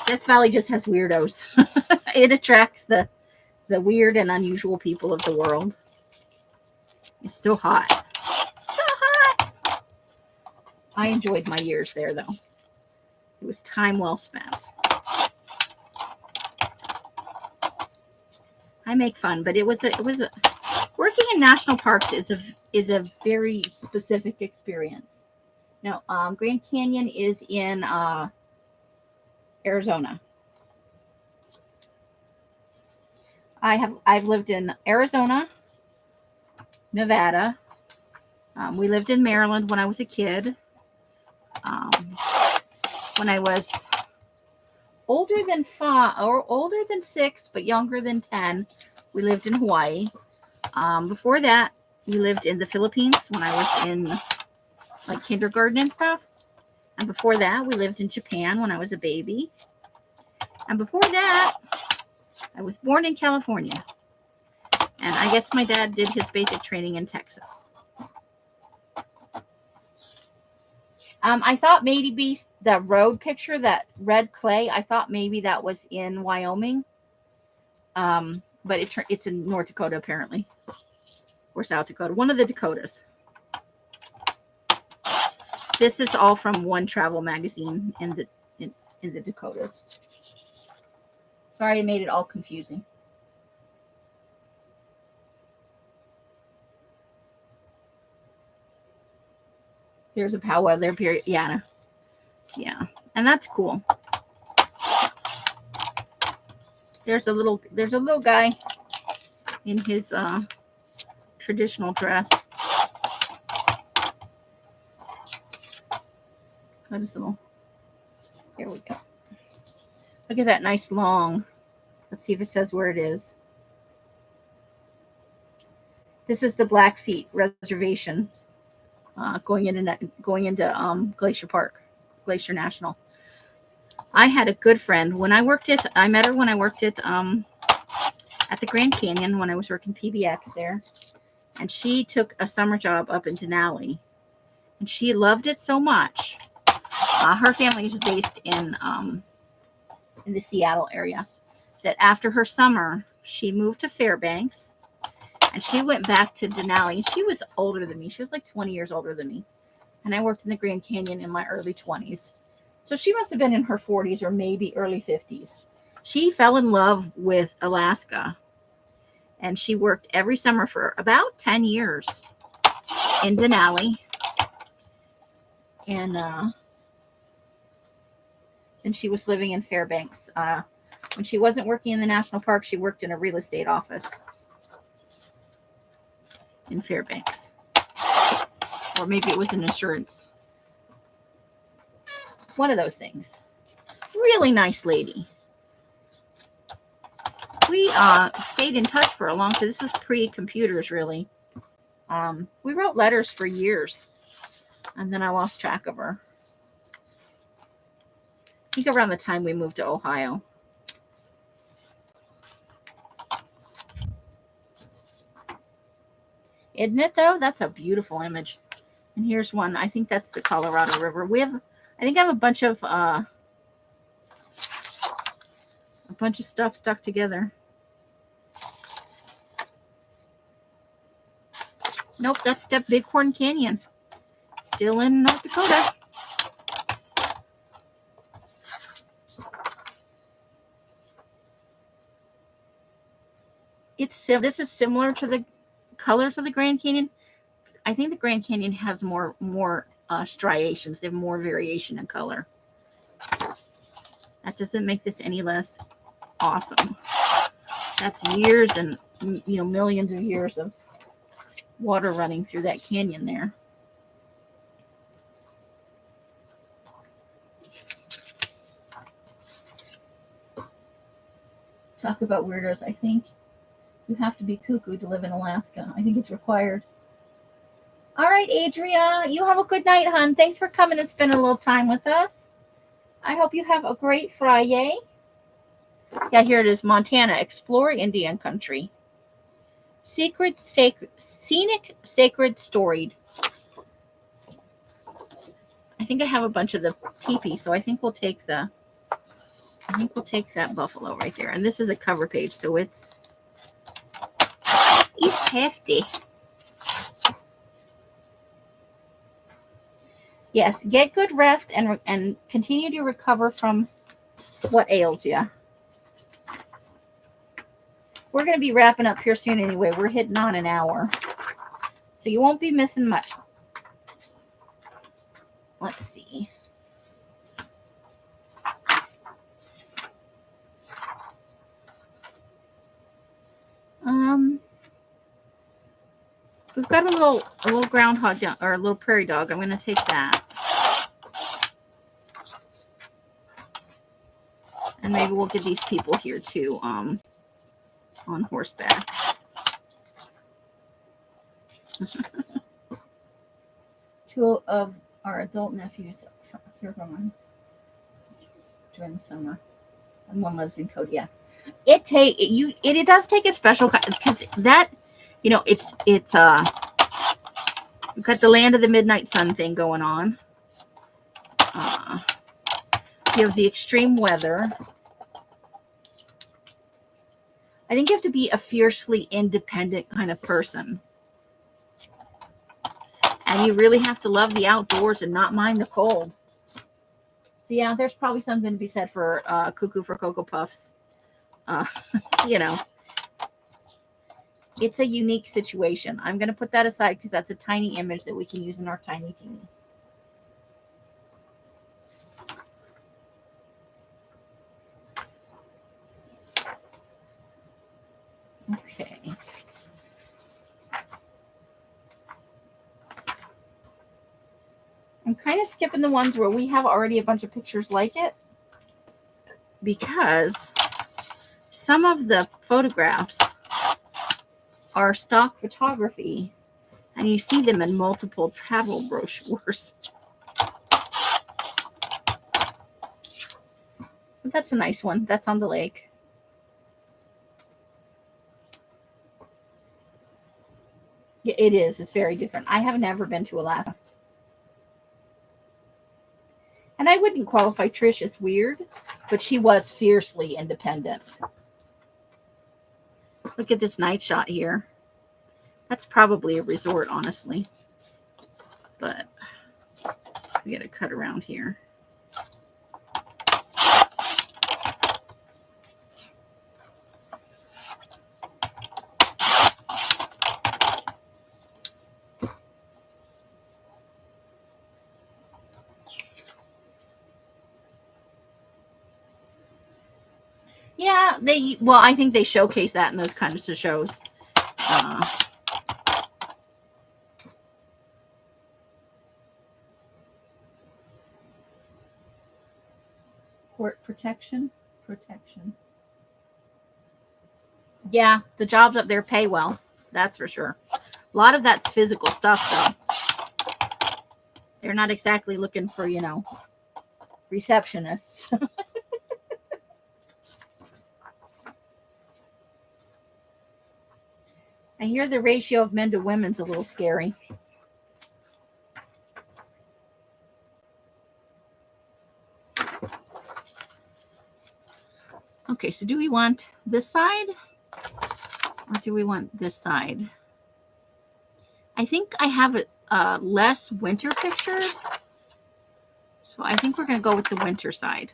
Speaker 1: Death Valley just has weirdos. It attracts the weird and unusual people of the world. It's so hot. So hot. I enjoyed my years there, though. It was time well spent. I make fun, but it was a working in national parks is a very specific experience. Now, Grand Canyon is in Arizona. I've lived in Arizona, Nevada. We lived in Maryland when I was a kid. When I was older than 5 or older than 6, but younger than 10, we lived in Hawaii. Before that, we lived in the Philippines when I was in like kindergarten and stuff. And before that, we lived in Japan when I was a baby. And before that, I was born in California. And I guess my dad did his basic training in Texas. I thought maybe the road picture, that red clay, I thought maybe that was in Wyoming. But it's in North Dakota, apparently. Or South Dakota. One of the Dakotas. This is all from one travel magazine in the Dakotas. Sorry I made it all confusing. Here's a powwow there, period. Yeah. Yeah. And that's cool. There's a little guy in his traditional dress. Got his little. Here we go. Look at that nice long. Let's see if it says where it is. This is the Blackfeet Reservation, going into Glacier Park, Glacier National. I had a good friend when I met her when I worked at the Grand Canyon when I was working PBX there, and she took a summer job up in Denali, and she loved it so much. Her family is based in the Seattle area. That after her summer, she moved to Fairbanks, and she went back to Denali. And she was older than me. She was like 20 years older than me. And I worked in the Grand Canyon in my early 20s. So she must have been in her 40s or maybe early 50s. She fell in love with Alaska. And she worked every summer for about 10 years in Denali. And then she was living in Fairbanks. When she wasn't working in the national park, she worked in a real estate office in Fairbanks. Or maybe it was an insurance. One of those things. Really nice lady. We stayed in touch for a long time. This is pre-computers, really. We wrote letters for years. And then I lost track of her. I think around the time we moved to Ohio. Isn't it, though? That's a beautiful image. And here's one. I think that's the Colorado River. I think I have a bunch of stuff stuck together. Nope, that's Bighorn Canyon. Still in North Dakota. This is similar to the colors of the Grand Canyon. I think the Grand Canyon has more striations. They have more variation in color. That doesn't make this any less awesome. That's years and millions of years of water running through that canyon there. Talk about weirdos. I think you have to be cuckoo to live in Alaska. I think it's required. All right, Adria, you have a good night, hon. Thanks for coming and spending a little time with us. I hope you have a great Friday. Yeah, here it is, Montana. Explore Indian country. Scenic, sacred, storied. I think I have a bunch of the teepee, so I think we'll take that buffalo right there. And this is a cover page, so it's hefty. Yes, get good rest and continue to recover from what ails you. We're going to be wrapping up here soon anyway. We're hitting on an hour. So you won't be missing much. Let's see. We've got a little groundhog down, or a little prairie dog. I'm going to take that. And maybe we'll get these people here too, on horseback. Two of our adult nephews here from during the summer, and one lives in Kodiak. It does take a special, because that, it's we've got the land of the midnight sun thing going on. You have the extreme weather. I think you have to be a fiercely independent kind of person. And you really have to love the outdoors and not mind the cold. So yeah, there's probably something to be said for Cuckoo for Cocoa Puffs. It's a unique situation. I'm going to put that aside because that's a tiny image that we can use in our tiny teeny. Okay. I'm kind of skipping the ones where we have already a bunch of pictures like it, because some of the photographs are stock photography and you see them in multiple travel brochures. But that's a nice one. That's on the lake. Yeah, it is. It's very different. I have never been to Alaska. And I wouldn't qualify Trish as weird, but she was fiercely independent. Look at this night shot here. That's probably a resort, honestly. But we got to cut around here. Yeah, I think they showcase that in those kinds of shows. Port protection. Yeah, the jobs up there pay well. That's for sure. A lot of that's physical stuff, though. They're not exactly looking for, receptionists. I hear the ratio of men to women's a little scary. Okay, so do we want this side or do we want this side? I think I have less winter pictures, so I think we're going to go with the winter side.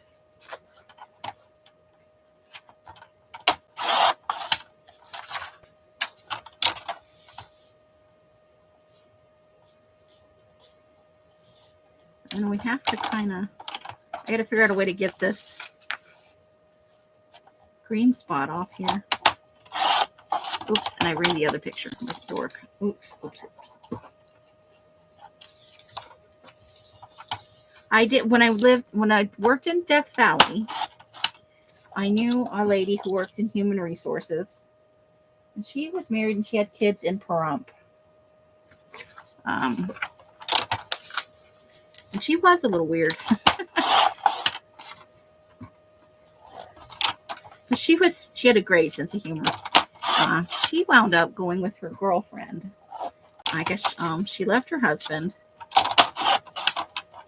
Speaker 1: And we have to I got to figure out a way to get this green spot off here. Oops, and I ran the other picture. Let's work. Oops. I did when I worked in Death Valley. I knew a lady who worked in human resources, and she was married and she had kids in Pahrump. And she was a little weird. But she had a great sense of humor. She wound up going with her girlfriend. I guess she left her husband.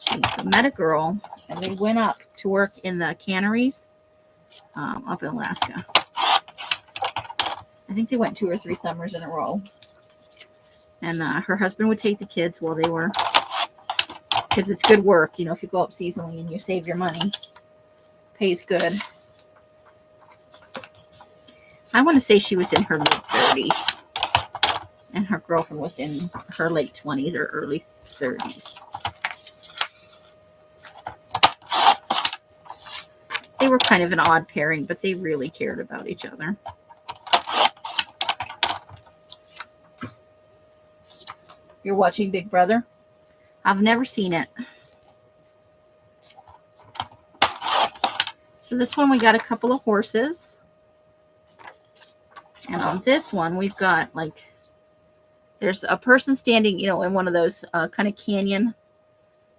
Speaker 1: She met a girl, and they went up to work in the canneries up in Alaska. I think they went 2 or 3 summers in a row. And her husband would take the kids while they were, because it's good work, if you go up seasonally and you save your money, pays good. I want to say she was in her mid-30s, and her girlfriend was in her late 20s or early 30s. They were kind of an odd pairing, but they really cared about each other. You're watching Big Brother? I've never seen it. So this one we got a couple of horses. And on this one we've got there's a person standing, in one of those kind of canyon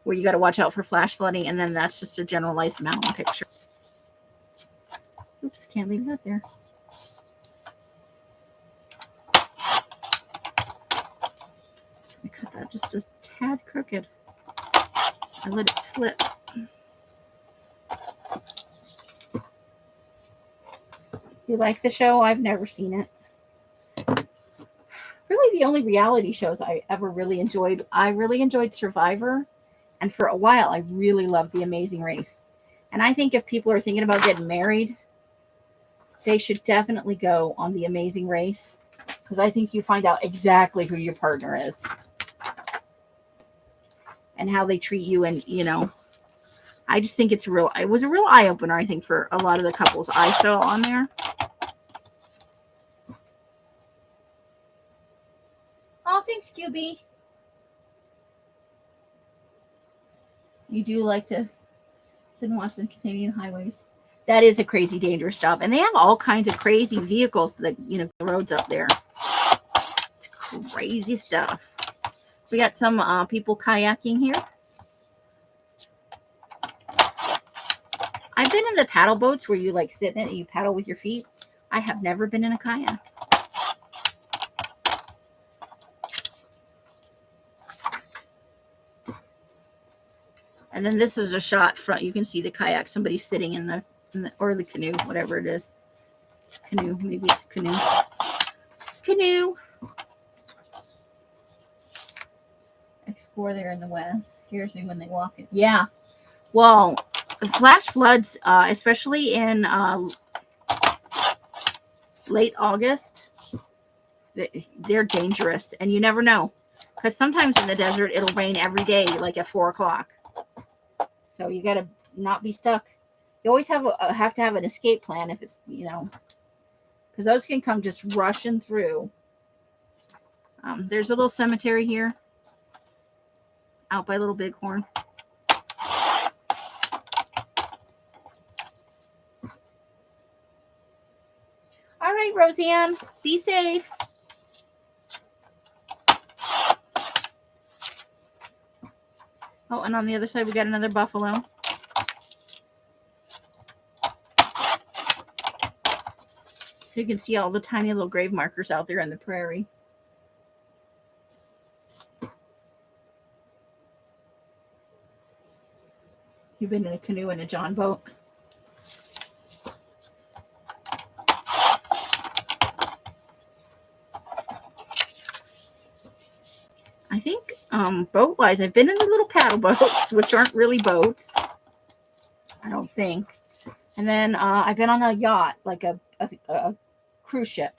Speaker 1: where you got to watch out for flash flooding. And then that's just a generalized mountain picture. Oops, can't leave that there. I cut that just a tad crooked. I let it slip. You like the show? I've never seen it. Really, the only reality shows I ever really enjoyed. I really enjoyed Survivor. And for a while, I really loved The Amazing Race. And I think if people are thinking about getting married, they should definitely go on The Amazing Race. Because I think you find out exactly who your partner is. And how they treat you. And, I just think it was a real eye-opener, I think, for a lot of the couples I saw on there. QB? You do like to sit and watch the Canadian highways. That is a crazy, dangerous job. And they have all kinds of crazy vehicles that, the roads up there. It's crazy stuff. We got some people kayaking here. I've been in the paddle boats where you like sit in it and you paddle with your feet. I have never been in a kayak. And then this is a shot front. You can see the kayak. Somebody's sitting in the or the canoe, whatever it is. Canoe, maybe it's a canoe. Canoe. Explore there in the west. Scares me when they walk it. Yeah. Well, flash floods, especially in late August, they're dangerous, and you never know, because sometimes in the desert it'll rain every day, like at 4 o'clock. So you got to not be stuck. You always have to have an escape plan if it's, because those can come just rushing through. There's a little cemetery here out by Little Bighorn. All right, Roseanne, be safe. Oh, and on the other side, we got another buffalo. So you can see all the tiny little grave markers out there in the prairie. You've been in a canoe and a john boat. I think boat-wise, I've been in the little paddle boats, which aren't really boats, I don't think. And then I've been on a yacht, like a cruise ship.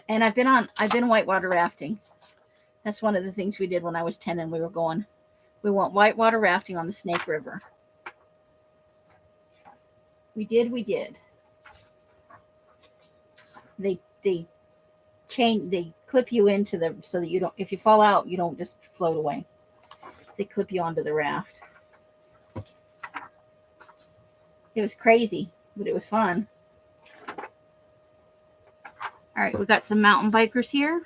Speaker 1: And I've been whitewater rafting. That's one of the things we did when I was 10 and we went whitewater rafting on the Snake River. We did. They clip you into so that you don't, if you fall out, you don't just float away. They clip you onto the raft. It was crazy, but it was fun. All right, we got some mountain bikers here.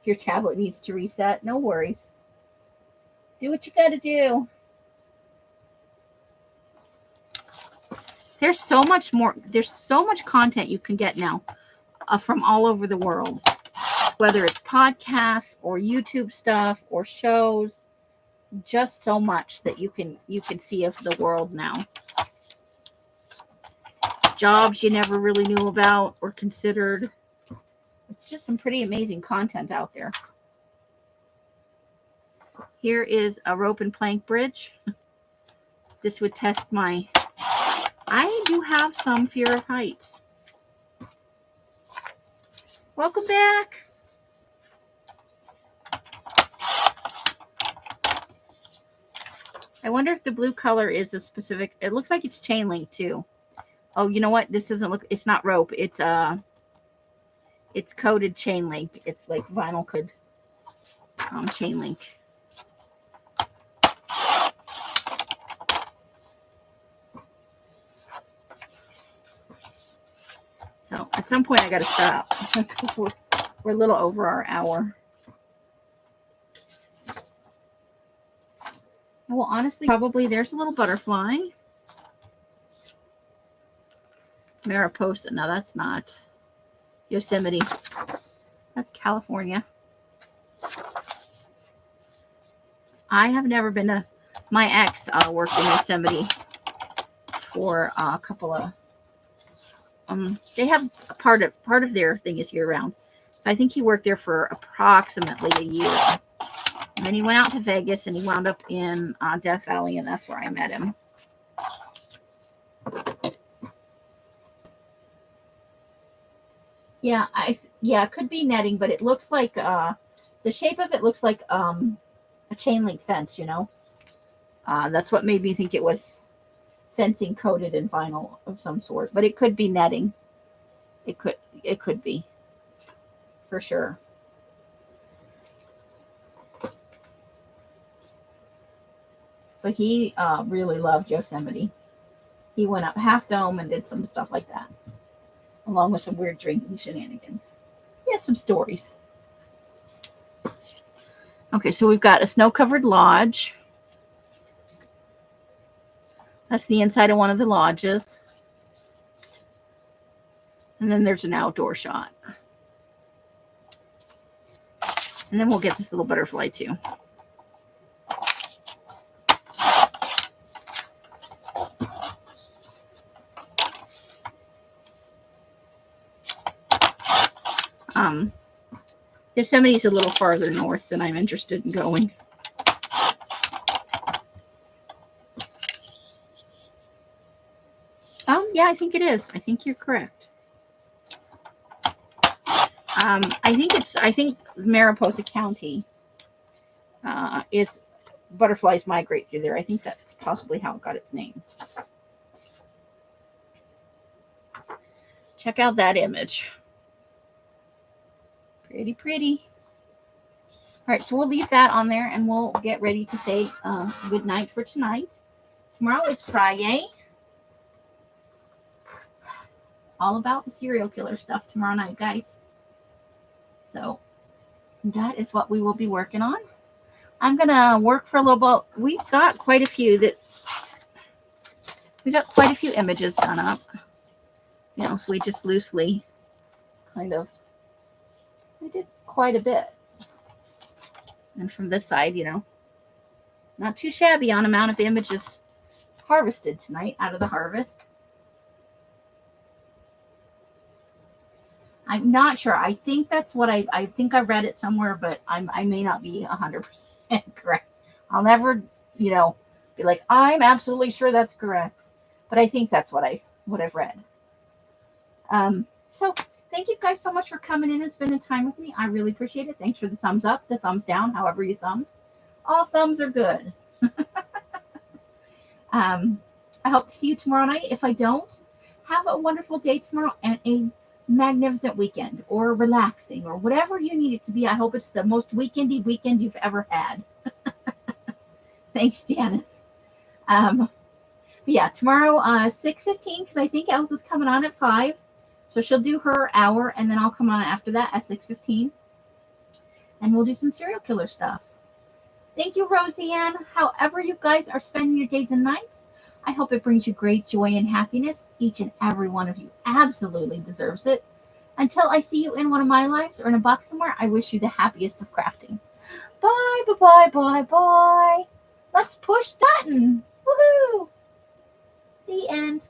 Speaker 1: Your tablet needs to reset. No worries. Do what you got to do. There's so much content you can get now from all over the world, whether it's podcasts or YouTube stuff or shows. Just so much that you can see of the world now. Jobs you never really knew about or considered. It's just some pretty amazing content out there. Here is a rope and plank bridge. This would test I do have some fear of heights. Welcome back. I wonder if the blue color is a specific, it looks like it's chain link too. Oh, you know what? This doesn't look, it's not rope. It's coated chain link. It's like vinyl coated chain link. So at some point I got to stop because we're a little over our hour. Well, honestly, probably there's a little butterfly. Mariposa. No, that's not. Yosemite. That's California. I have never been to. My ex worked in Yosemite for a couple of. They have a part of their thing is year round. So I think he worked there for approximately a year. And then he went out to Vegas and he wound up in Death Valley, and that's where I met him. Yeah, it could be netting, but it looks like the shape of it looks like a chain link fence, That's what made me think it was fencing coated in vinyl of some sort, but it could be netting. It could be, for sure. But he really loved Yosemite. He went up Half Dome and did some stuff like that, along with some weird drinking shenanigans. He has some stories. Okay, so we've got a snow-covered lodge. That's the inside of one of the lodges. And then there's an outdoor shot. And then we'll get this little butterfly too. Yosemite's a little farther north than I'm interested in going. Yeah, I think it is. I think you're correct. I think Mariposa County is butterflies migrate through there. I think that's possibly how it got its name. Check out that image. Pretty, pretty. All right, so we'll leave that on there and we'll get ready to say good night for tonight. Tomorrow is Friday. All about the serial killer stuff tomorrow night, guys. So that is what we will be working on. I'm going to work for a little bit. We've got quite a few images done up. You know, if we just loosely we did quite a bit. And from this side, you know, not too shabby on amount of images harvested tonight out of the harvest. I'm not sure. I think that's what I think I read it somewhere, but I may not be 100% correct. I'll never, you know, be like, I'm absolutely sure that's correct. But I think that's what I've read. So thank you guys so much for coming in and spending time with me. I really appreciate it. Thanks for the thumbs up, the thumbs down, however you thumbed. All thumbs are good. I hope to see you tomorrow night. If I don't, have a wonderful day tomorrow and a magnificent weekend or relaxing or whatever you need it to be. I hope it's the most weekendy weekend you've ever had. Thanks, Janice. But yeah, tomorrow 6:15 because I think Elsa's coming on at 5. So she'll do her hour and then I'll come on after that at 6:15. And we'll do some serial killer stuff. Thank you, Roseanne. However you guys are spending your days and nights, I hope it brings you great joy and happiness. Each and every one of you absolutely deserves it. Until I see you in one of my lives or in a box somewhere, I wish you the happiest of crafting. Bye, bye, bye, bye, bye. Let's push button. Woohoo! The end.